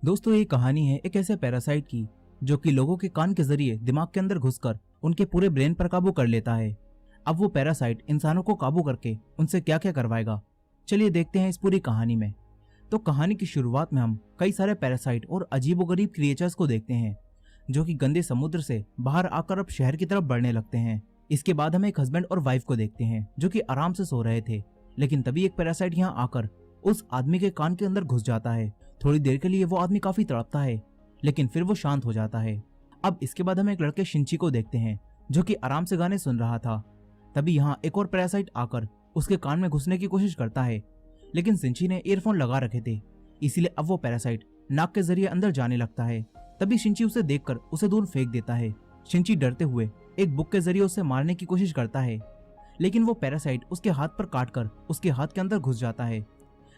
दोस्तों ये कहानी है एक ऐसे पैरासाइट की जो कि लोगों के कान के जरिए दिमाग के अंदर घुसकर उनके पूरे ब्रेन पर काबू कर लेता है। अब वो पैरासाइट इंसानों को काबू करके उनसे क्या क्या करवाएगा, चलिए देखते हैं इस पूरी कहानी में। तो कहानी की शुरुआत में हम कई सारे पैरासाइट और अजीबोगरीब क्रिएचर्स को देखते हैं जो कि गंदे समुद्र से बाहर आकर अब शहर की तरफ बढ़ने लगते हैं। इसके बाद हम एक हस्बैंड और वाइफ को देखते हैं जो कि आराम से सो रहे थे, लेकिन तभी एक पैरासाइट यहाँ आकर उस आदमी के कान के अंदर घुस जाता है। थोड़ी देर के लिए वो आदमी काफी तड़पता है, लेकिन फिर वो शांत हो जाता है। अब इसके बाद हम एक लड़के शिंची को देखते हैं जो कि आराम से गाने सुन रहा था। तभी यहाँ एक और पैरासाइट आकर उसके कान में घुसने की कोशिश करता है, लेकिन शिंची ने ईयरफोन लगा रखे थे, इसीलिए अब वो पैरासाइट नाक के जरिए अंदर जाने लगता है। तभी शिंची उसे देखकर उसे दूर फेंक देता है। शिंची डरते हुए एक बुक के जरिए उसे मारने की कोशिश करता है, लेकिन वो पैरासाइट उसके हाथ पर काटकर उसके हाथ के अंदर घुस जाता है।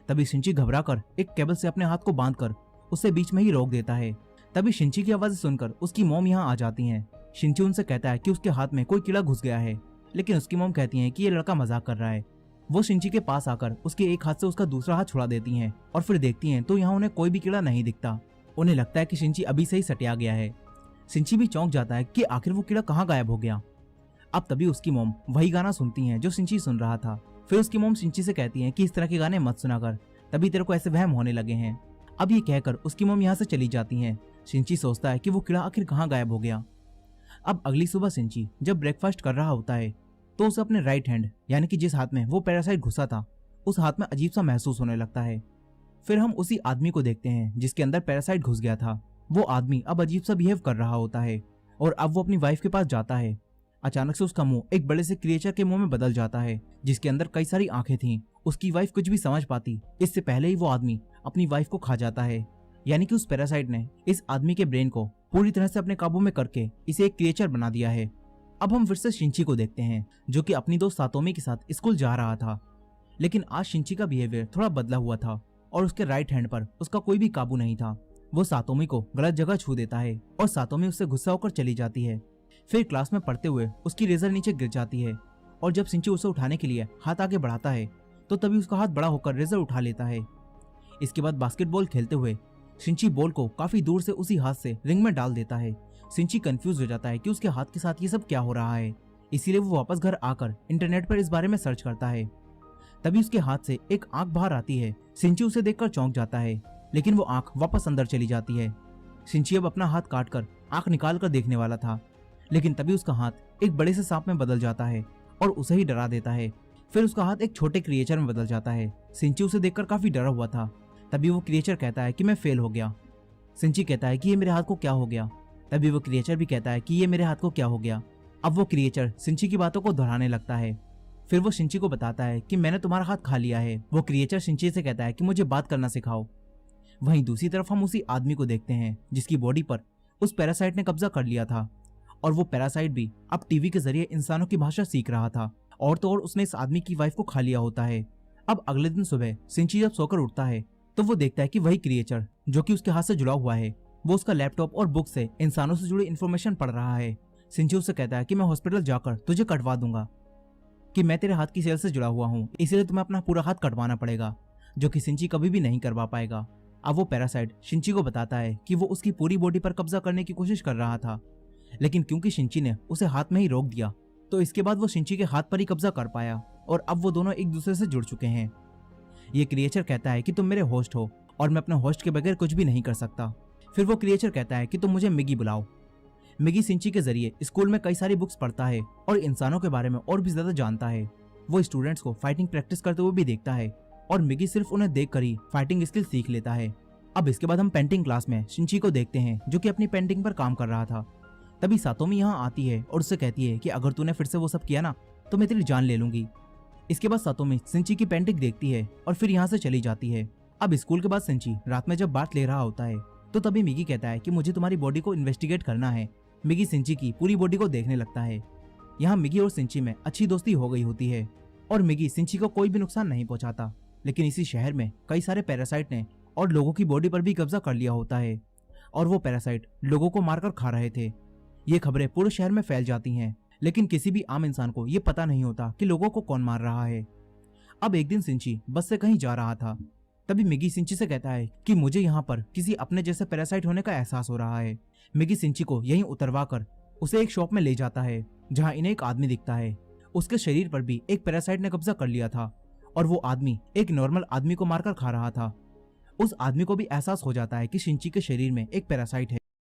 तभी शिंची घबराकर एक केबल से अपने हाथ को बांधकर उसे बीच में ही रोक देता है। तभी शिंची की आवाज सुनकर उसकी मॉम यहाँ आ जाती हैं। शिंची उनसे कहता है कि उसके हाथ में कोई कीड़ा घुस गया है, लेकिन उसकी मॉम कहती है कि ये लड़का मजाक कर रहा है। वो शिंची के पास आकर उसके एक हाथ से उसका दूसरा हाथ छुड़ा देती हैं और फिर देखती हैं तो यहाँ उन्हें कोई भी कीड़ा नहीं दिखता। उन्हें लगता है कि शिंची अभी से ही सटिया गया है। शिंची भी चौंक जाता है कि आखिर वो कीड़ा कहाँ गायब हो गया। अब तभी उसकी मॉम वही गाना सुनती हैं जो शिंची सुन रहा था। फिर उसकी मॉम शिंची से कहती है कि इस तरह के गाने मत सुना कर, तभी तेरे को ऐसे वहम होने लगे हैं। अब ये कहकर उसकी मॉम यहाँ से चली जाती हैं। शिंची सोचता है कि वो कीड़ा आखिर कहाँ गायब हो गया। अब अगली सुबह शिंची जब ब्रेकफास्ट कर रहा होता है तो उसे अपने राइट हैंड यानी कि जिस हाथ में वो पैरासाइट घुसा था उस हाथ में अजीब सा महसूस होने लगता है। फिर हम उसी आदमी को देखते हैं जिसके अंदर पैरासाइट घुस गया था। वो आदमी अब अजीब सा बिहेव कर रहा होता है और अब वो अपनी वाइफ के पास जाता है। अचानक से उसका मुंह एक बड़े से क्रिएचर के मुंह में बदल जाता है जिसके अंदर कई सारी आंखें थीं। उसकी वाइफ कुछ भी समझ पाती इससे पहले ही वो आदमी अपनी वाइफ को खा जाता है, यानी कि उस पैरासाइट ने इस आदमी के ब्रेन को पूरी तरह से अपने काबू में करके इसे एक क्रिएचर बना दिया है। अब हम फिर से शिंची को देखते हैं जो कि अपनी दोस्त सातोमी के साथ स्कूल जा रहा था, लेकिन आज शिंची का बिहेवियर थोड़ा बदला हुआ था और उसके राइट हैंड पर उसका कोई भी काबू नहीं था। वो सातोमी को गलत जगह छू देता है और सातोमी उससे गुस्सा होकर चली जाती है। फिर क्लास में पढ़ते हुए उसकी रेजर नीचे गिर जाती है और जब शिंची उसे उठाने के लिए हाथ आगे बढ़ाता है तो तभी उसका हाथ बड़ा होकर रेजर उठा लेता है। इसके बाद बास्केटबॉल खेलते हुए शिंची बॉल को काफी दूर से उसी हाथ से रिंग में डाल देता है। शिंची कंफ्यूज हो जाता है कि उसके हाथ के साथ ये सब क्या हो रहा है, इसीलिए वो वापस घर आकर इंटरनेट पर इस बारे में सर्च करता है। तभी उसके हाथ से एक आंख बाहर आती है। शिंची उसे देखकर चौंक जाता है, लेकिन वो आंख वापस अंदर चली जाती है। शिंची अब अपना हाथ काटकर आंख निकाल कर देखने वाला था, लेकिन तभी उसका हाथ एक बड़े से सांप में बदल जाता है और उसे ही डरा देता है। फिर उसका हाथ एक छोटे क्रिएचर में बदल जाता है। शिंची उसे देखकर काफी डरा हुआ था। तभी वो क्रिएचर कहता है कि मैं फेल हो गया। शिंची कहता है कि ये मेरे हाथ को क्या हो गया। तभी वो क्रिएचर भी कहता है कि ये मेरे हाथ को क्या हो गया। अब वो क्रिएचर शिंची की बातों को दोहराने लगता है। फिर वो शिंची को बताता है कि मैंने तुम्हारा हाथ खा लिया है। वो क्रिएचर शिंची से कहता है कि मुझे बात करना सिखाओ। वहीं दूसरी तरफ हम उसी आदमी को देखते हैं जिसकी बॉडी पर उस पैरासाइट ने कब्जा कर लिया था और वो पैरासाइट भी अब टीवी के जरिए इंसानों की भाषा सीख रहा था। और तो और उसने इस आदमी की वाइफ को खा लिया होता है। अब अगले दिन सुबह शिंची जब सोकर उठता है तो वो देखता है कि वही क्रिएचर जो कि उसके हाथ से जुड़ा हुआ है वो उसका लैपटॉप और बुक से इंसानों से जुड़ी इन्फॉर्मेशन पढ़ रहा है। शिंची उससे कहता है कि मैं हॉस्पिटल जाकर तुझे कटवा दूंगा, कि मैं तेरे हाथ की सेल से जुड़ा हुआ हूँ, इसलिए तुम्हें अपना पूरा हाथ कटवाना पड़ेगा, जो कि शिंची कभी भी नहीं करवा पाएगा। अब वो पैरासाइट शिंची को बताता है कि वो उसकी पूरी बॉडी पर कब्जा करने की कोशिश कर रहा था, लेकिन क्योंकि शिंची ने उसे हाथ में ही रोक दिया तो इसके बाद वो शिंची के हाथ पर ही कब्जा कर पाया और अब वो दोनों एक दूसरे से जुड़ चुके हैं। ये क्रिएचर कहता है कि तुम मेरे होस्ट हो और मैं अपने होस्ट के बगैर कुछ भी नहीं कर सकता। फिर वो क्रिएचर कहता है कि तुम मुझे मिगी बुलाओ। मिगी शिंची के जरिए स्कूल में कई सारी बुक्स पढ़ता है और इंसानों के बारे में और भी ज्यादा जानता है। वो स्टूडेंट्स को फाइटिंग प्रैक्टिस करते हुए भी देखता है और मिगी सिर्फ उन्हें देखकर ही फाइटिंग स्किल सीख लेता है। अब इसके बाद हम पेंटिंग क्लास में शिंची को देखते हैं जो कि अपनी पेंटिंग पर काम कर रहा था। तभी सातोमी यहाँ आती है और उससे कहती है कि अगर तूने फिर से वो सब किया ना तो मैं तेरी जान ले लूंगी। इसके बाद सातोमी शिंची की पेंटिंग देखती है और फिर यहाँ से चली जाती है। अब स्कूल के बाद शिंची रात में जब बात ले रहा होता है तो तभी मिगी कहता है कि मुझे तुम्हारी बॉडी को इन्वेस्टिगेट करना है। मिगी शिंची की पूरी बॉडी को देखने लगता है। यहाँ मिगी और शिंची में अच्छी दोस्ती हो गई होती है और मिगी शिंची को कोई भी नुकसान नहीं पहुंचाता, लेकिन इसी शहर में कई सारे पैरासाइट ने और लोगों की बॉडी पर भी कब्जा कर लिया होता है और वो पैरासाइट लोगों को मारकर खा रहे थे। ये खबरें पूरे शहर में फैल जाती हैं, लेकिन किसी भी आम इंसान को ये पता नहीं होता कि लोगों को कौन मार रहा है। अब एक दिन शिंची बस से कहीं जा रहा था। तभी मिगी सिंची से कहता है कि मुझे यहाँ पर किसी अपने जैसे पैरासाइट होने का एहसास हो रहा है। मिगी सिंची को यहीं उतरवा कर उसे एक शॉप में ले जाता है जहाँ इन्हें एक आदमी दिखता है। उसके शरीर पर भी एक पैरासाइट ने कब्जा कर लिया था और वो आदमी एक नॉर्मल आदमी को मारकर खा रहा था। उस आदमी को भी एहसास हो जाता है कि शिंची के शरीर में एक पैरासाइट है।